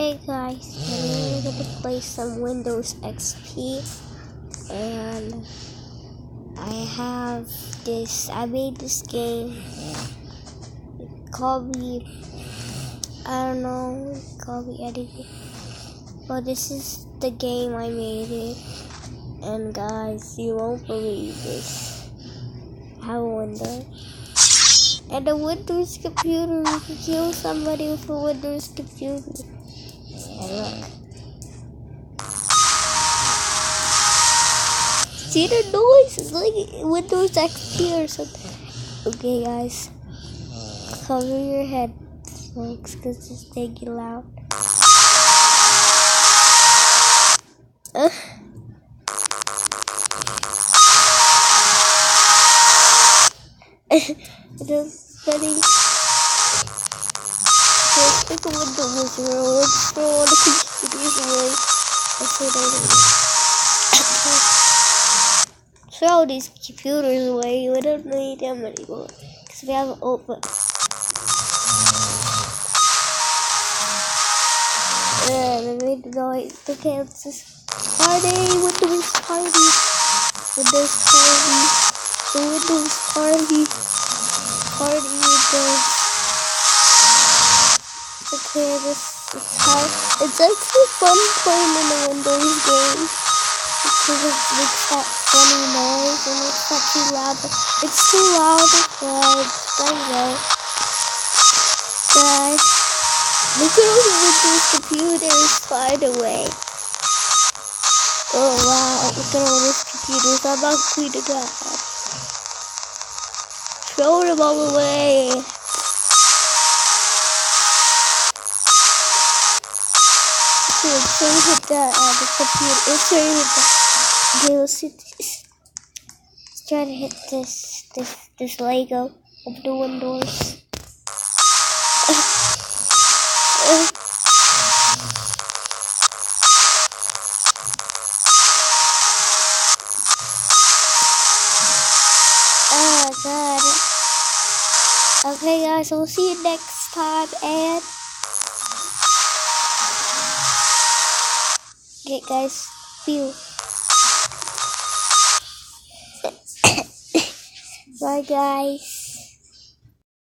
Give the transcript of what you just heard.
Hey guys, today we're gonna play some Windows XP, and I made this game. Call me, I don't know, call me anything. But this is the game I made it, and guys, you won't believe this. I have a Windows, and a Windows computer. You can kill somebody with a Windows computer. And look. See the noise? It's like Windows XP or something. Okay, guys. Cover your head, folks, because it's taking loud. It is funny. Just pick a Windows zero. Let's throw all the computers away. Throw these computers away. We don't need them anymore because we have an open. I made the noise. Okay, let's just party. Windows party. Windows party. The Windows party. Party Windows. Okay, this is hard. It's actually fun playing in a Windows game because it makes that funny noise and it's not too loud. It's too loud, but anyway. Guys, look at all the Windows computers, by the way. Oh wow, look at all these computers. I'm not cleaning that up. Throw them all away. Let's hit that the computer. Let's try to hit that. Okay, let's try to hit this Lego of the Windows. Oh god. Okay guys, we'll see you next time and okay guys, feel. Bye guys.